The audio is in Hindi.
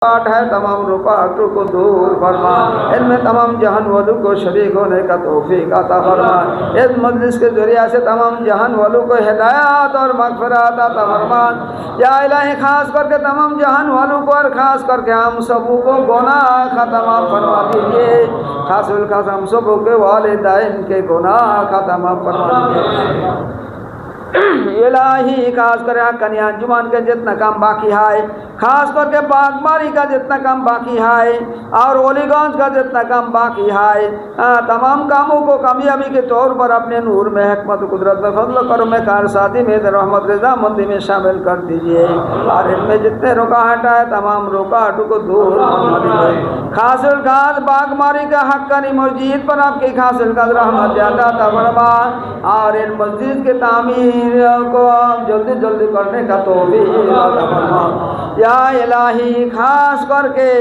पाठ है तमाम रुकावटों को दूर फरमा, इनमें तमाम जहान वालों को शरीक होने का तौफीक अता फरमा। इस मजलिस के जरिया से तमाम जहान वालों को हिदायत और मग़फ़िरत अता फरमा। या इलाही खास करके तमाम जहान वालों को और ख़ास करके हम सबों को गुनाह ख़त्म फरमा दीजिए। खास हम सबों के वालिदैन के गुनाह ख़त्म फरमा दीजिए। इलाही खास कर कन्या जुमान के जितना काम बाकी है, खास करके बागबारी का जितना काम बाकी है और ओलीगंज का जितना काम बाकी है, तमाम कामों को कामयाबी के तौर पर अपने नूर में हिकमत कुदरत में फजल करम में कारसादी में रहमत रज़ामंदी में शामिल कर दीजिए। और इनमें जितने रुकावट है तमाम रुकावटों को दूर फरमा दीजिए। खासिल खास बागबारी का हक्कानी मस्जिद पर आपकी खासिल खास रहमत ज़्यादा फरमा और इन मस्जिद के तामीर को जल्दी जल्दी करने का तौफीक अता फरमा। या इलाही खास करके